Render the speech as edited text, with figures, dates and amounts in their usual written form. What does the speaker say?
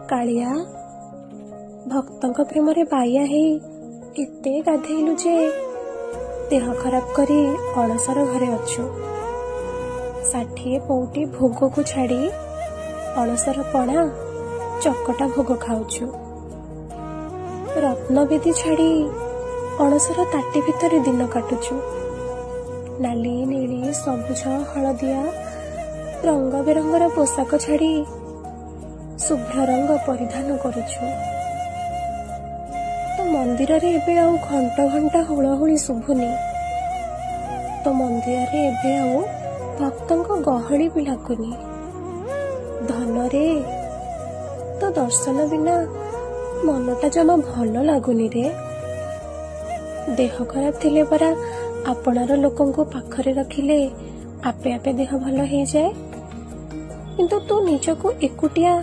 କାଳିଆ, ଭକ୍ତଙ୍କ ପ୍ରେମରେ ବାୟା ହେଇ ଏତେ ଗାଧେଇଲୁ ଯେ ଦେହ ଖରାପ କରି ଅଣସର ଘରେ ଅଛୁ। 60 ପଉଟି ଭୋଗକୁ ଛାଡ଼ି ଅଣସର ପଣା ଚକଟା ଭୋଗ ଖାଉଛୁ। ରତ୍ନବେଦୀ ଛାଡ଼ି ଅଣସର ତାଟି ଭିତରେ ଦିନ କାଟୁଛୁ। ନାଲି, ନୀଳି, ସବୁଜ, ହଳଦିଆ ରଙ୍ଗ ବେରଙ୍ଗର ପୋଷାକ ଛାଡ଼ି ଶୁଭ୍ର ରଙ୍ଗ ପରିଧାନ କରୁଛୁ। ତ ମନ୍ଦିରରେ ଏବେ ଆଉ ଘଣ୍ଟ ଘଣ୍ଟ ହୁଳହୁଳି ଶୁଭୁନି। ତ ମନ୍ଦିରରେ ଏବେ ଆଉ ଭକ୍ତଙ୍କ ଗହଳି ବି ଲାଗୁନି। ଧନରେ ତ ଦର୍ଶନ ବିନା ମନଟା ଜମା ଭଲ ଲାଗୁନି ରେ। ଦେହ ଖରାପ ଥିଲେ ପରା ଆପଣାର ଲୋକଙ୍କୁ ପାଖରେ ରଖିଲେ ଆପେ ଆପେ ଦେହ ଭଲ ହେଇଯାଏ। କିନ୍ତୁ ତୁ ନିଜକୁ ଏକୁଟିଆ